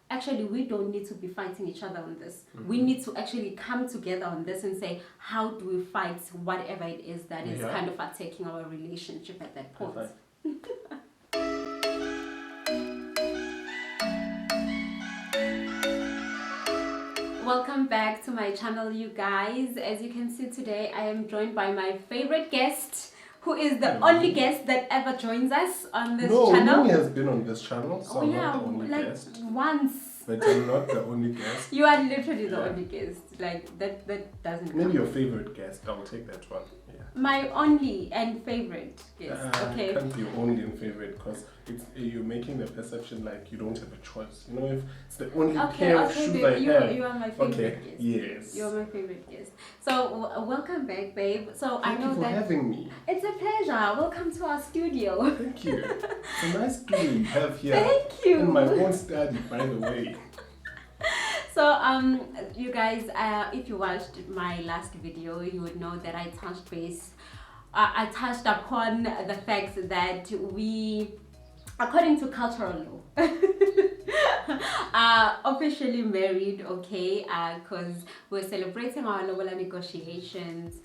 actually, we don't need to be fighting each other on this. We need to actually come together on this and say, how do we fight whatever it is that is kind of attacking our relationship at that point. Welcome back to my channel, you guys. As you can see today, I am joined by my favorite guest, who is the only guest that ever joins us on this channel. No, has been on this channel, so I'm not the only guest. Once. But I'm not the only guest. You are literally the only guest. Like, that doesn't Maybe your favorite guest. I'll take that one. Yeah. My only and favorite guest. Okay. It can't be only and favorite because you're making the perception like you don't have a choice. You know, if it's the only pair of shoes I have. You are my favorite guest. Yes. You're my favorite guest. So welcome back, babe. So Thank you for having me. It's a pleasure. Welcome to our studio. Thank you. It's a nice studio you have here. Thank you. In my own study, by the way. So you guys, if you watched my last video, you would know that I touched upon the fact that we, according to cultural law, are officially married, okay, because we're celebrating our lobola negotiations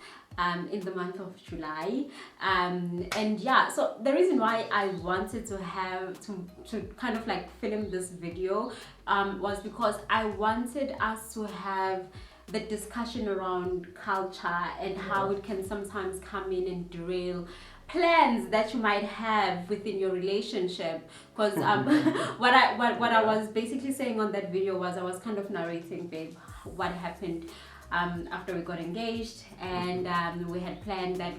in the month of July, and yeah, so the reason why I wanted to have to kind of like film this video was because I wanted us to have the discussion around culture and how it can sometimes come in and derail plans that you might have within your relationship. Because what I was basically saying on that video was I was kind of narrating, babe, what happened after we got engaged, and we had planned that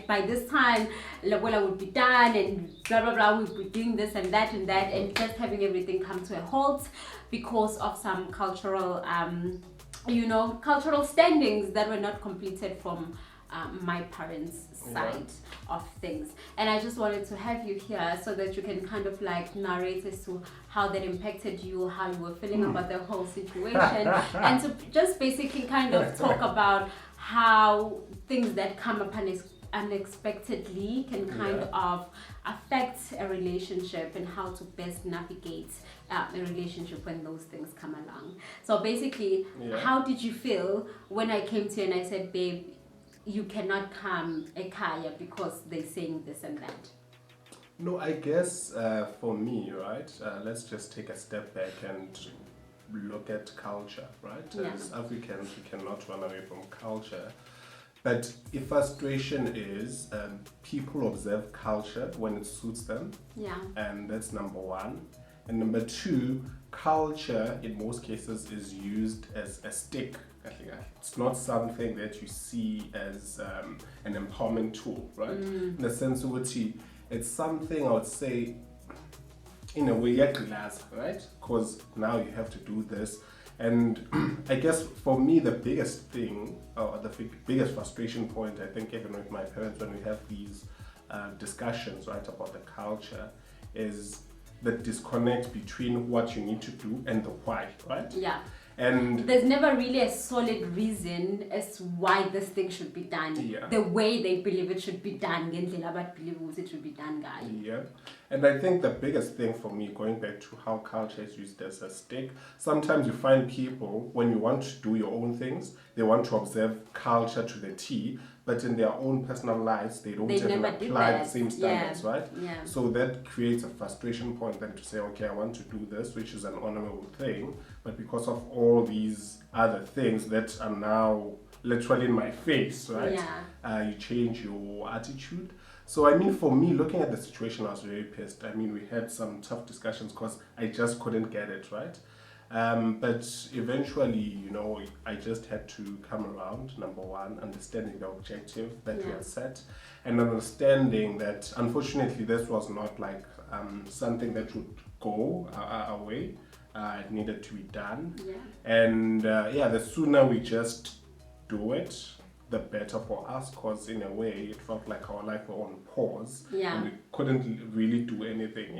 by this time lobola would be done and blah blah blah, we'd be doing this and that and just having everything come to a halt because of some cultural cultural standings that were not completed from my parents' side of things. And I just wanted to have you here so that you can kind of like narrate as to how that impacted you, how you were feeling about the whole situation, and to just basically kind of talk about how things that come upon unexpectedly can kind of affect a relationship and how to best navigate a relationship when those things come along. So basically, how did you feel when I came to you and I said, babe, you cannot come ekhaya because they're saying this and that? No, I guess for me, right, let's just take a step back and look at culture, right? As Africans, we cannot run away from culture. But if frustration is people observe culture when it suits them, and that's number one. And number two, culture in most cases is used as a stick. It's not something that you see as an empowerment tool, right? In the sense of it's something I would say in a way, right? Because now you have to do this. And I guess for me, the biggest thing, or the biggest frustration point, I think even with my parents when we have these discussions, right, about the culture, is the disconnect between what you need to do and the why, right? Yeah. And there's never really a solid reason as to why this thing should be done the way they believe it should be done. It should be done, guy. Yeah. And I think the biggest thing for me, going back to how culture is used as a stick, sometimes you find people, when you want to do your own things, they want to observe culture to the T, but in their own personal lives, they don't even apply the same standards, right? Yeah. So that creates a frustration point then to say, okay, I want to do this, which is an honorable thing, but because of all these other things that are now literally in my face, right? You change your attitude. So, I mean, for me, looking at the situation, I was very pissed. I mean, we had some tough discussions because I just couldn't get it, right? But eventually, I just had to come around, number one, understanding the objective that we had set, and understanding that, unfortunately, this was not like something that would go away. It needed to be done. And the sooner we just do it, the better for us, because in a way it felt like our life were on pause and we couldn't really do anything.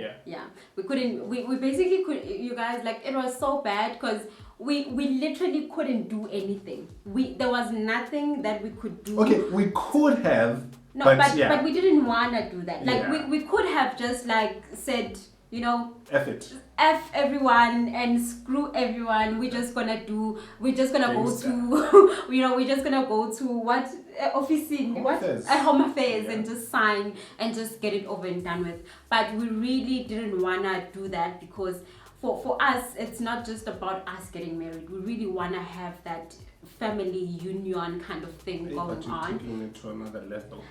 We couldn't, we basically could, you guys, like, it was so bad because we literally couldn't do anything. There was nothing that we could do. Okay, we could have, but we didn't want to do that. Like we could have just like said, you know, F it. F everyone and screw everyone. We're just gonna go Gangster. to, you know, we're just gonna go to what office in Home what Affairs. Home Affairs Yeah. and just sign and just get it over and done with. But we really didn't wanna do that because for us, it's not just about us getting married. We really wanna have that family union kind of thing going But you're on. taking it to another level.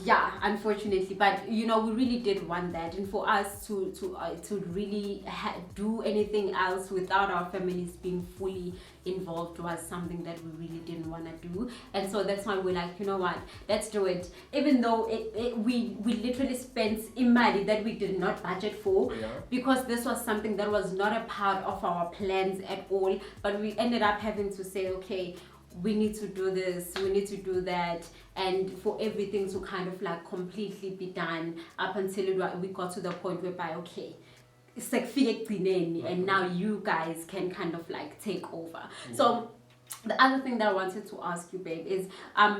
Yeah, unfortunately, but you know, we really did want that, and for us to really do anything else without our families being fully involved was something that we really didn't want to do. And so that's why we're like, you know what, let's do it, even though we literally spent money that we did not budget for, because this was something that was not a part of our plans at all, but we ended up having to say, okay, we need to do this, we need to do that, and for everything to kind of like completely be done up until we got to the point whereby, okay, it's like and now you guys can kind of like take over. So the other thing that I wanted to ask you, babe, is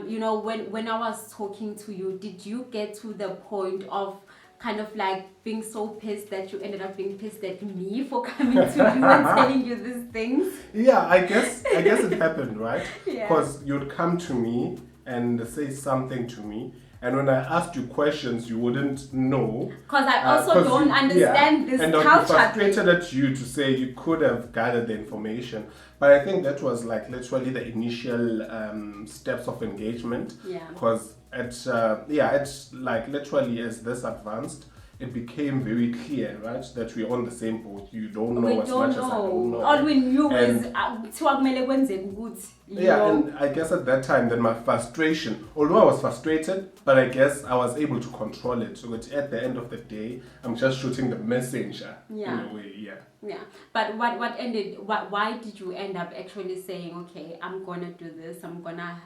you know, when I was talking to you, did you get to the point of kind of like being so pissed that you ended up being pissed at me for coming to you and telling you these things? Yeah, I guess it happened, right? Yeah. Because you'd come to me and say something to me, and when I asked you questions, you wouldn't know. Because I also don't understand this and culture. I'd be frustrated at you to say you could have gathered the information. But I think that was like literally the initial steps of engagement. Yeah. Because it's like literally as this advanced, it became very clear, right, that we're on the same boat. You don't know as much as I don't know. All we knew And- is and I guess at that time, then my frustration, although I was frustrated, but I guess I was able to control it. So at the end of the day, I'm just shooting the messenger in a way, Yeah, but why did you end up actually saying, okay, I'm gonna do this, I'm gonna...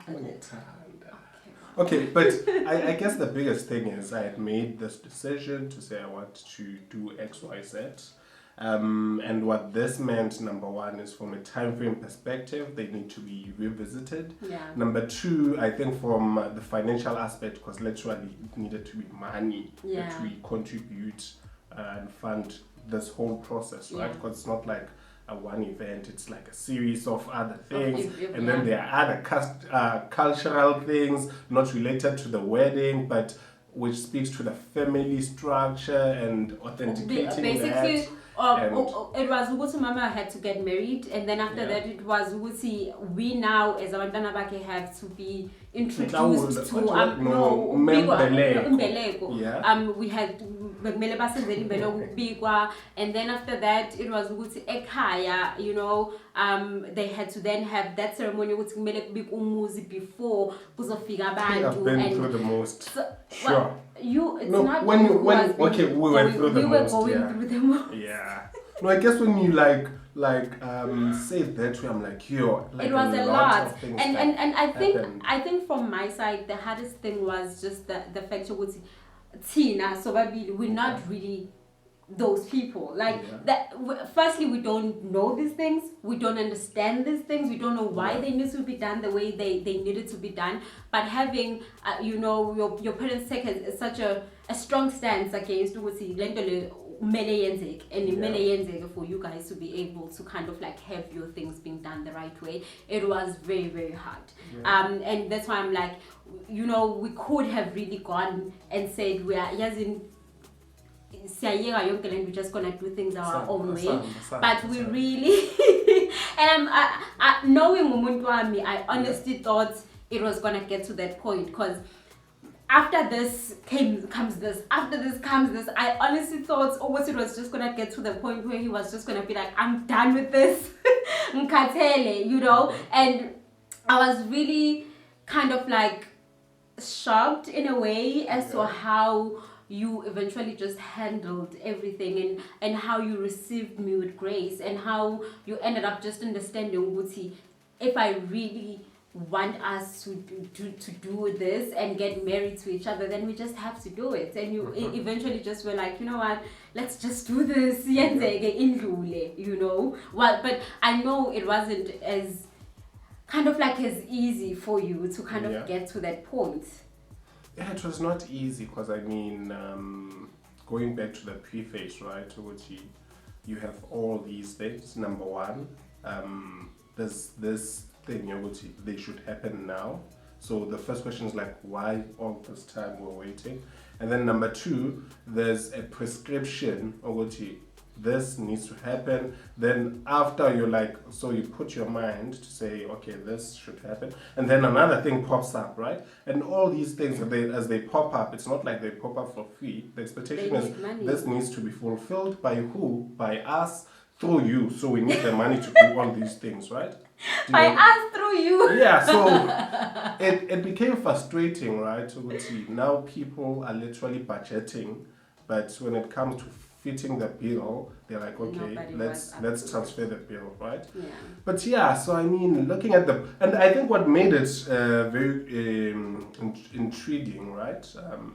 Okay, but I guess the biggest thing is I had made this decision to say I want to do X, Y, Z. And what this meant, number one, is from a time frame perspective, they need to be revisited. Yeah. Number two, I think from the financial aspect, because literally it needed to be money that we contribute and fund this whole process, right? Because it's not like a one event, it's like a series of other things, and then there are other cultural things not related to the wedding, but which speaks to the family structure and authenticating basically, that. It was ukuthi mama had to get married, and then after that it was ukuthi we now as abantwana bakhe have to be introduced to imbeleko. We had bekumele basenzele imbeleko ukubikwa, and then after that it was ukuthi ekhaya, you know, they had to then have that ceremony ukuthi kumele kubikwe umuzi before kuzofika abantu. I've been through the most. So, Sure. We were going through the most. Through the most. Yeah. No, I guess when you like say it that way, I'm like, yo, like it was a lot lot. of things And happened. I think from my side the hardest thing was just the fact that Tina, so we're not really those people. Like that. Firstly, we don't know these things. We don't understand these things. We don't know why they need to be done the way they needed to be done. But having, you know, your parents take such a strong stance against and for you guys to be able to kind of like have your things being done the right way, it was very, very hard. And that's why I'm like, you know, we could have really gone and said we are we're just gonna do things our own way, but we really and knowing umuntu wami, I honestly thought it was gonna get to that point, because after this comes this, after this comes this. I honestly thought it was just gonna get to the point where he was just gonna be like, I'm done with this, mkatele, you know. And I was really kind of like shocked in a way as to how you eventually just handled everything, and how you received me with grace, and how you ended up just understanding, Wuti, if I really want us to do this and get married to each other, then we just have to do it. And you eventually just were like, you know what, let's just do this, you know. Well, but I know it wasn't as kind of like as easy for you to kind of get to that point. Yeah, it was not easy, because I mean, going back to the preface, right? Which you have all these things. Number one, there's this thing which they should happen now. So the first question is like, why all this time we're waiting? And then number two, there's a prescription or which this needs to happen. Then after you're like, so you put your mind to say, okay, this should happen. And then another thing pops up, right? And all these things, as they pop up, it's not like they pop up for free. The expectation is this needs to be fulfilled by who? By us, through you. So we need the money to do all these things, right? By us, through you. Yeah, so it became frustrating, right? So now people are literally budgeting, but when it comes to fitting the bill, they're like, okay, let's transfer the bill, right? Yeah. But yeah, so I mean, looking at and I think what made it very intriguing, right?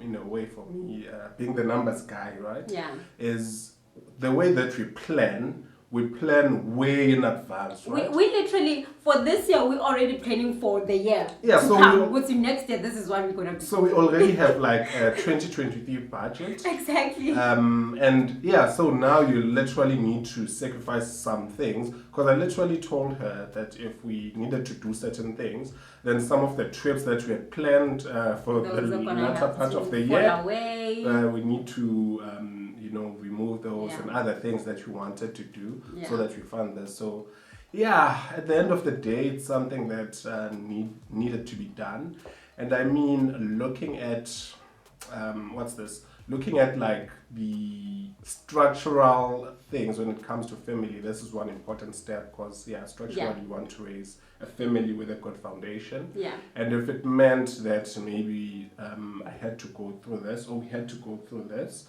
In a way for me, being the numbers guy, right? Yeah. Is the way that we plan way in advance, right? We literally, for this year, we're already planning for the year. Yeah, to so come. What's next year? This is what we're gonna do. So we already have like a 2023 budget. Exactly. And yeah, so now you literally need to sacrifice some things, because I literally told her that if we needed to do certain things, then some of the trips that we had planned for the latter part of the year, we need to remove those and other things that we wanted to do so that we fund this. So yeah, at the end of the day, it's something that needed to be done. And I mean, looking at looking at like the structural things when it comes to family, this is one important step, because structurally you want to raise a family with a good foundation. Yeah. And if it meant that maybe I had to go through this, or we had to go through this,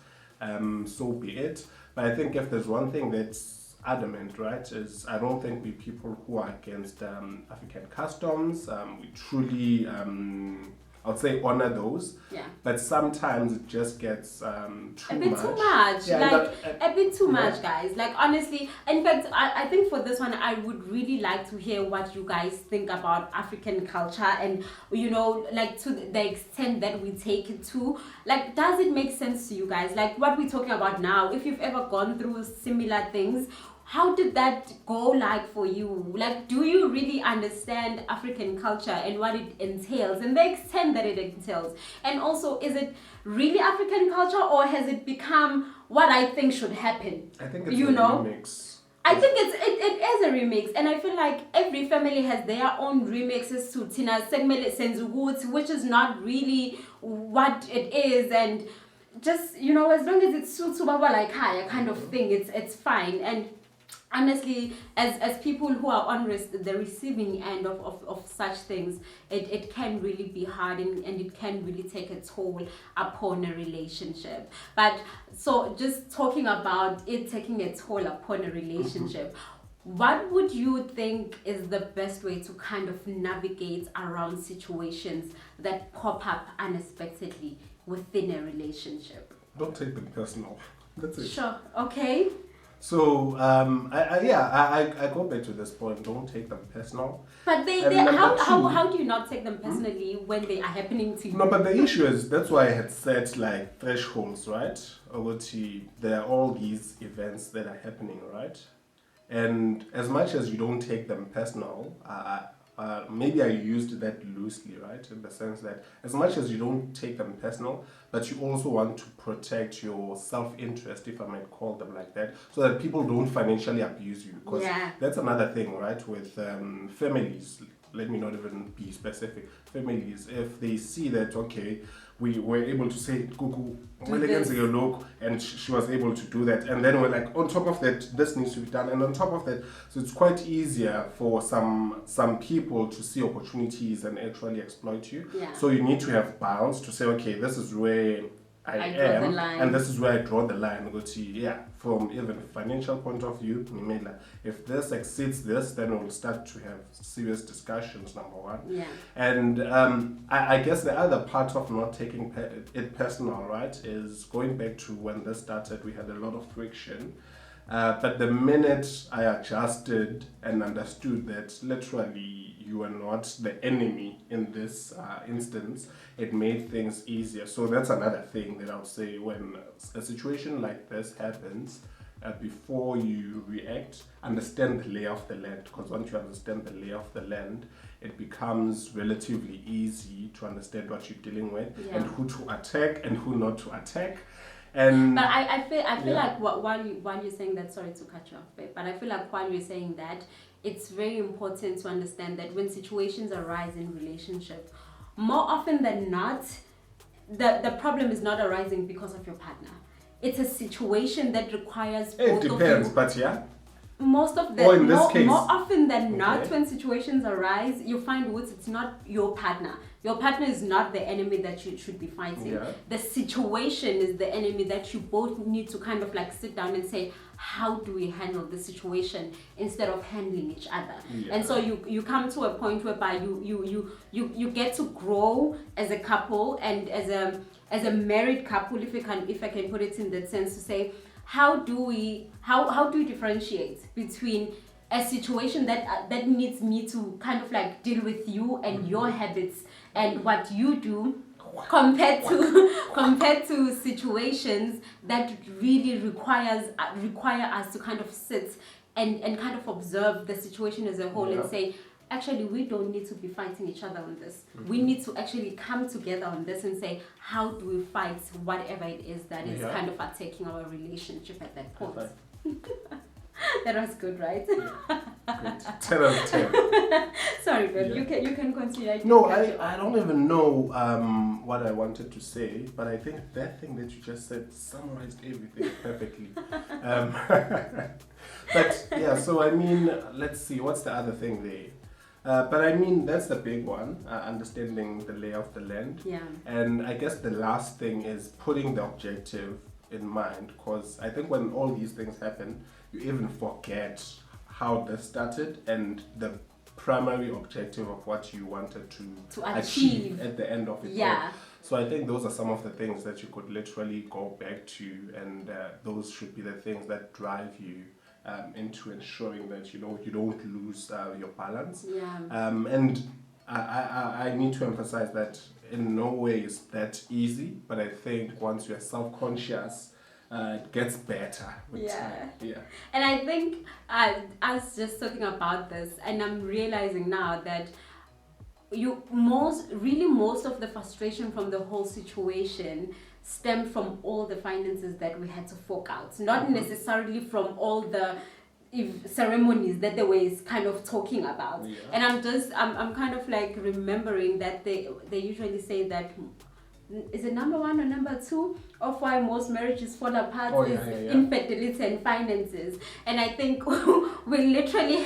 so be it. But I think if there's one thing that's adamant, right, is I don't think we people who are against African customs, we truly, I would say, honor those. Yeah. But sometimes it just gets a bit too much. Yeah, a bit too much, guys. Like, honestly, in fact, I think for this one, I would really like to hear what you guys think about African culture, and, like, to the extent that we take it to. Like, does it make sense to you guys? Like, what we're talking about now, if you've ever gone through similar things, how did that go like for you? Like, do you really understand African culture and what it entails and the extent that it entails? And also, is it really African culture, or has it become what I think should happen? I think it's a remix. I think it is a remix, and I feel like every family has their own remixes to Tina Segmele Senzugut, which is not really what it is, and just, as long as it suits Baba like Haya kind of thing, it's fine. And honestly, as people who are on the receiving end of such things, it can really be hard, and it can really take a toll upon a relationship. But so just talking about it taking a toll upon a relationship, what would you think is the best way to kind of navigate around situations that pop up unexpectedly within a relationship? Don't take them personal. That's it. Sure. Okay. So I go back to this point. Don't take them personal. But how do you not take them personally when they are happening to you? No, but the issue is, that's why I had set like thresholds, right? There are all these events that are happening, right? And as much as you don't take them personal, maybe I used that loosely, right? In the sense that as much as you don't take them personal, but you also want to protect your self-interest, if I might call them like that, so that people don't financially abuse you. Because that's another thing, right? With families, let me not even be specific. Families, if they see that, okay, we were able to say, Gugu, and she was able to do that. And then we're like, on top of that, this needs to be done. And on top of that, so it's quite easier for some people to see opportunities and actually exploit you. Yeah. So you need to have bounds to say, okay, this is where I am, and this is where I draw the line. From even a financial point of view, if this exceeds this, then we'll start to have serious discussions, number one. Yeah. And I guess the other part of not taking it personal, right, is going back to when this started, we had a lot of friction. But the minute I adjusted and understood that literally you are not the enemy in this instance, it made things easier. So that's another thing that I would say when a situation like this happens, before you react, understand the lay of the land, because once you understand the lay of the land, it becomes relatively easy to understand what you're dealing with and who to attack and who not to attack. And but I feel like while you're saying that, sorry to cut you off, babe, but I feel like while you're saying that, it's very important to understand that when situations arise in relationships, more often than not, the problem is not arising because of your partner. It's a situation that requires both it depends, of you. but yeah. Most of the more often than not, when situations arise, you find it's not your partner. Your partner is not the enemy that you should be fighting. Yeah. The situation is the enemy that you both need to kind of like sit down and say, how do we handle the situation instead of handling each other? Yeah. And so you come to a point whereby you get to grow as a couple and as a married couple, if I can put it in that sense, to say, how do we differentiate between a situation that needs me to kind of like deal with you and your habits and what you do, compared to situations that really require us to kind of sit and kind of observe the situation as a whole and say, actually, we don't need to be fighting each other on this. We need to actually come together on this and say, how do we fight whatever it is that is kind of attacking our relationship at that point. That was good, right? Yeah. Good. 10 out of 10. Sorry, babe. You can continue. No, I don't even know what I wanted to say, but I think that thing that you just said summarized everything perfectly. But yeah, so I mean, let's see, what's the other thing there? But I mean, that's the big one, understanding the lay of the land. Yeah. And I guess the last thing is putting the objective in mind, because I think when all these things happen, you even forget how this started and the primary objective of what you wanted to achieve at the end of it. Yeah. All. So I think those are some of the things that you could literally go back to, and those should be the things that drive you into ensuring that you don't lose your balance. Yeah. And I need to emphasize that in no way is that easy, but I think once you're self-conscious, it gets better with time. Yeah. And I think I was just talking about this, and I'm realizing now that most of the frustration from the whole situation stemmed from all the finances that we had to fork out, not necessarily from all the ceremonies that they were kind of talking about. Yeah. And I'm kind of like remembering that they usually say that, is it number 1 or number 2 of why most marriages fall apart is infidelity and finances. And I think we literally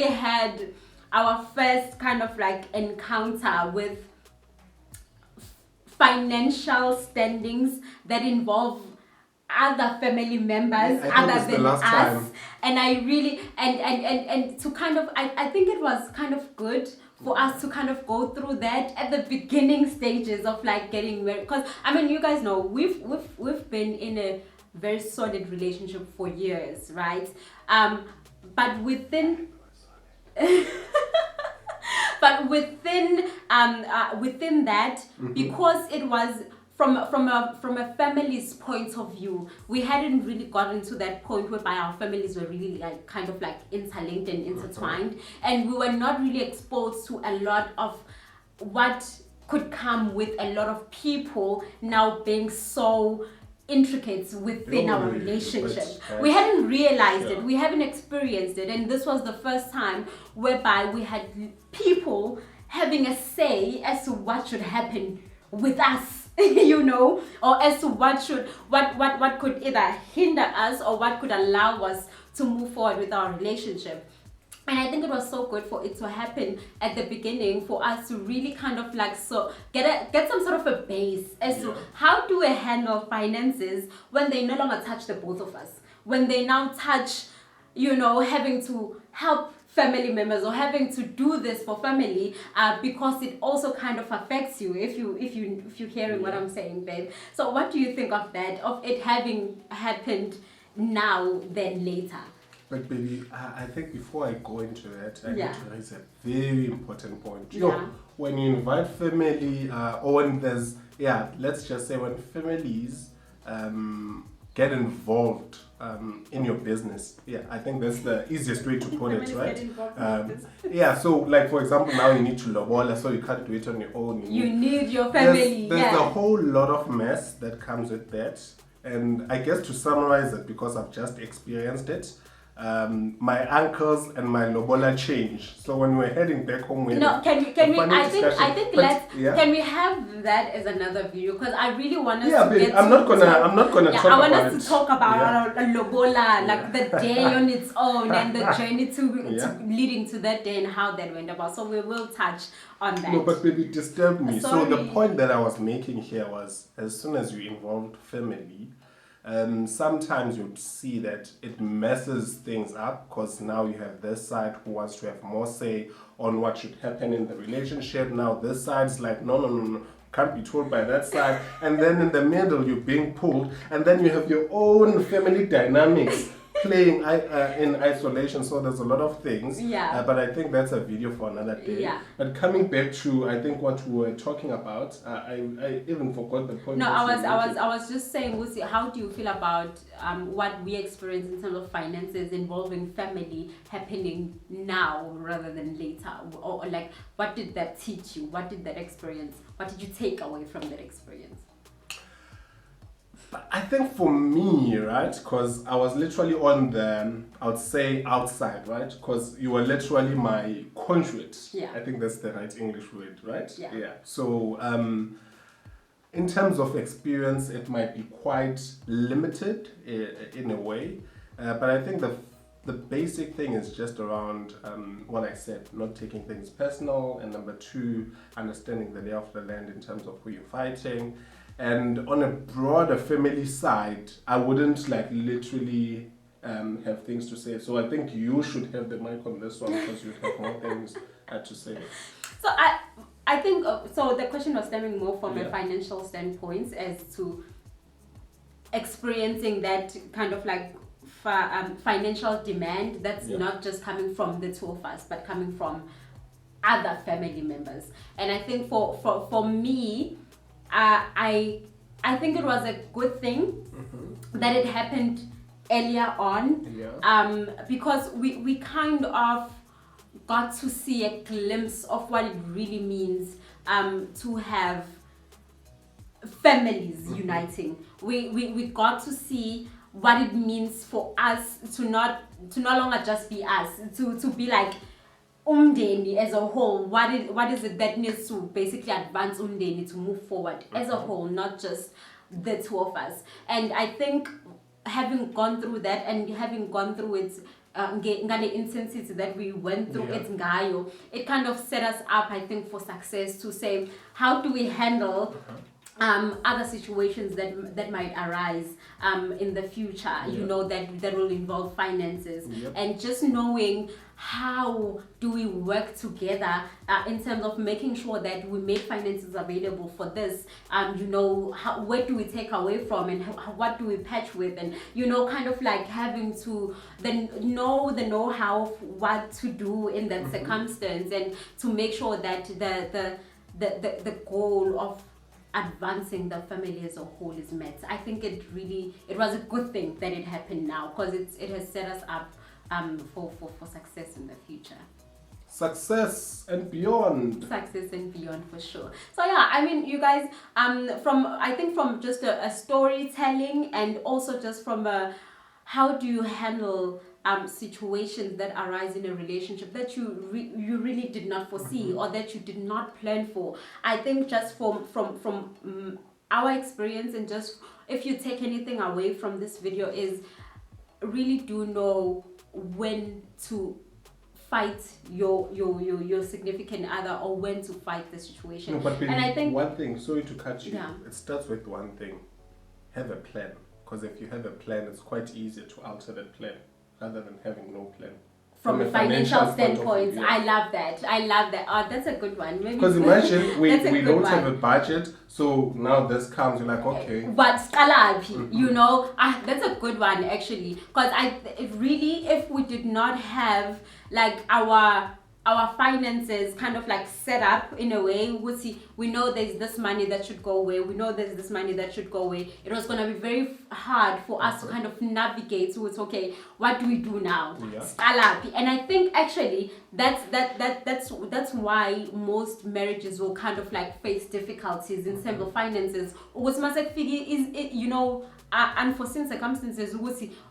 had our first kind of like encounter with financial standings that involve other family members other than us. Time. And I really and to kind of I think it was kind of good for us to kind of go through that at the beginning stages of like getting married, because I mean, you guys know we've been in a very solid relationship for years, right? But within that, because it was from a family's point of view, we hadn't really gotten to that point whereby our families were really like kind of like interlinked and intertwined, and we were not really exposed to a lot of what could come with a lot of people now being so intricate within our relationship. We hadn't realized it, we haven't experienced it, and this was the first time whereby we had people having a say as to what should happen with us. You know, or as to what could either hinder us or what could allow us to move forward with our relationship. And I think it was so good for it to happen at the beginning, for us to really kind of like get some sort of a base as to how do we handle finances when they no longer touch the both of us, when they now touch, you know, having to help family members or having to do this for family, because it also kind of affects you if you're hearing what I'm saying, babe. So what do you think of that, of it having happened now than later. But baby, I think before I go into that, I Yeah. need to raise a very important point. Yeah. When you invite family, or when there's, let's just say when families get involved in your business. Yeah, I think that's the easiest way to put it, right? So like for example, now you need to lobola, so you can't do it on your own. You need your family. There's a whole lot of mess that comes with that. And I guess to summarize it, because I've just experienced it, my uncles and my lobola changed. So when we're heading back home, can we can we have that as another video, because I really want us I'm not gonna talk I want about us to talk about lobola, like the day on its own and the journey to leading to that day and how that went about. So we will touch on that. No, but baby, disturb me. Sorry. So the point that I was making here was, as soon as you involved family, sometimes you'd see that it messes things up, because now you have this side who wants to have more say on what should happen in the relationship. Now this side's like, no, can't be told by that side. And then in the middle, you're being pulled, and then you have your own family dynamics playing in isolation. So there's a lot of things. But I think that's a video for another day. But coming back to, I think what we were talking about, I even forgot the point. No, I was just saying, Lucy, how do you feel about what we experience in terms of finances involving family happening now rather than later? Or like, what did that teach you? What did that experience? What did you take away from that experience? I think for me, right, because I was literally on the, I would say outside, right, because you were literally my conduit. I think that's the right English word, right? So in terms of experience, it might be quite limited in a way, but I think the basic thing is just around what I said, not taking things personal, and number two, understanding the lay of the land in terms of who you're fighting. And on a broader family side, I wouldn't like literally have things to say. So I think you should have the mic on this one, because you have more things to say. So I think, so the question was stemming more from a financial standpoint as to experiencing that kind of like financial demand that's not just coming from the two of us, but coming from other family members. And I think for me, I think it was a good thing that it happened earlier on, because we kind of got to see a glimpse of what it really means to have families uniting. We got to see what it means for us to no longer just be us, to be like umndeni as a whole. What is it that needs to basically advance umndeni to move forward as a whole, not just the two of us. And I think having gone through that and having gone through it ngale intensity that we went through it ngayo, it kind of set us up, I think, for success, to say, how do we handle other situations that might arise in the future, that will involve finances, and just knowing how do we work together in terms of making sure that we make finances available for this, where do we take away from, and what do we patch with, and kind of like having to then know the know-how of what to do in that circumstance, and to make sure that the goal of advancing the family as a whole is met. I think it was a good thing that it happened now, because it has set us up for success in the future. Success and beyond. Success and beyond, for sure. So yeah, I mean, you guys, from just a storytelling, and also just from how do you handle situations that arise in a relationship that you really did not foresee, or that you did not plan for. I think just from our experience, and just if you take anything away from this video, is really do know when to fight your significant other, or when to fight the situation. No, but and I think one thing, sorry to cut you, it starts with one thing: have a plan. Because if you have a plan, it's quite easier to alter that plan rather than having no plan. from a financial standpoint. Yeah. I love that. Oh, that's a good one. Because imagine we don't have a budget, so now this comes, you're like, okay. But you know, that's a good one actually. Because if we did not have like our finances kind of like set up in a way, we know there's this money that should go away, we know there's this money that should go away, it was going to be very hard for us to kind of navigate with, okay, what do we do now? Yeah. And I think actually that's why most marriages will kind of like face difficulties in terms of finances. You know, unforeseen circumstances,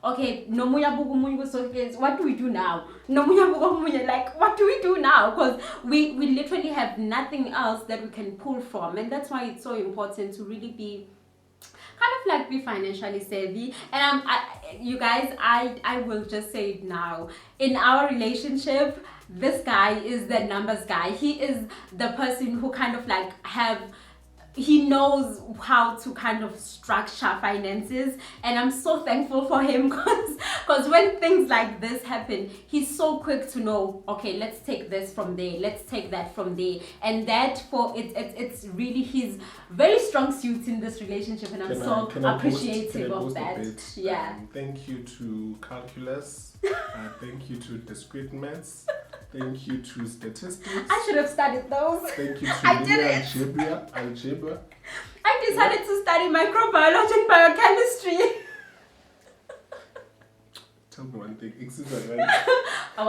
okay, what do we do now? Like, what do we do now? Because we literally have nothing else that we can pull from, and that's why it's so important to really be kind of like be financially savvy. And you guys, I will just say it now, in our relationship, this guy is the numbers guy. He is the person who kind of like he knows how to kind of structure finances, and I'm so thankful for him because when things like this happen, he's so quick to know, okay, let's take this from there, let's take that from there, and that it's really his very strong suit in this relationship, and I'm so appreciative of that. Yeah. Thank you to calculus. Thank you to discrete maths. Thank you to statistics. I should have studied those. Thank you to algebra. I decided to study microbiology and biochemistry. Tell me one thing. Excuse me,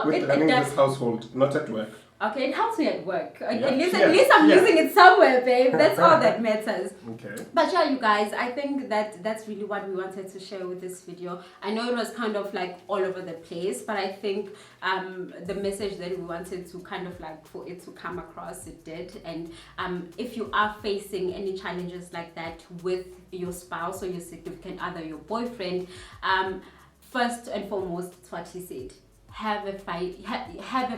with running this household, not at work. Okay, it helps me at work. Yeah. At least I'm using it somewhere, babe. That's all that matters. Okay. But yeah, you guys, I think that's really what we wanted to share with this video. I know it was kind of like all over the place, but I think the message that we wanted to kind of like for it to come across, it did. And if you are facing any challenges like that with your spouse or your significant other, your boyfriend, first and foremost, it's what he said. Have a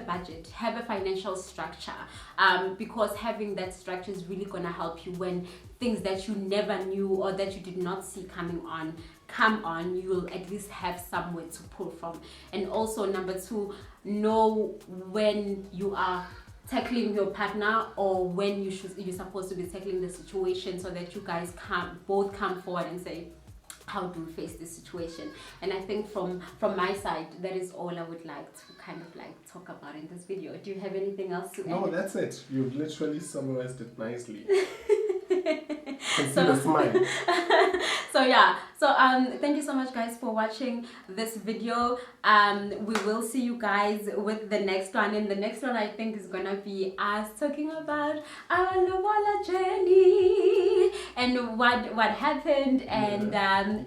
budget, have a financial structure, because having that structure is really going to help you when things that you never knew or that you did not see come on, you will at least have somewhere to pull from. And also, number 2, know when you are tackling your partner or when you're supposed to be tackling the situation, so that you guys both come forward and say, how do we face this situation? And I think from my side, that is all I would like to kind of like talk about in this video. Do you have anything else to add? No, that's it. You've literally summarized it nicely. Can see the smile. So yeah, thank you so much, guys, for watching this video. We will see you guys with the next one, and the next one I think is gonna be us talking about our lobola journey and what happened and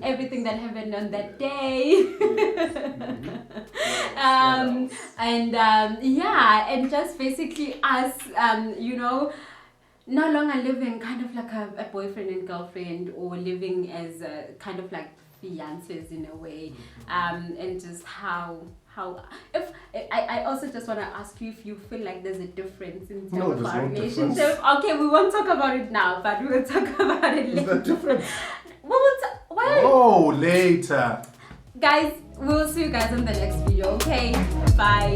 everything that happened on that day. And just basically us, you know, no longer living kind of like a boyfriend and girlfriend, or living as a kind of like fiancés in a way, and just how if I also just want to ask you if you feel like there's a difference in terms of our relationship. Difference. Okay, we won't talk about it now, but we will talk about it later. Is that different? Later. Guys, we will see you guys in the next video. Okay, bye.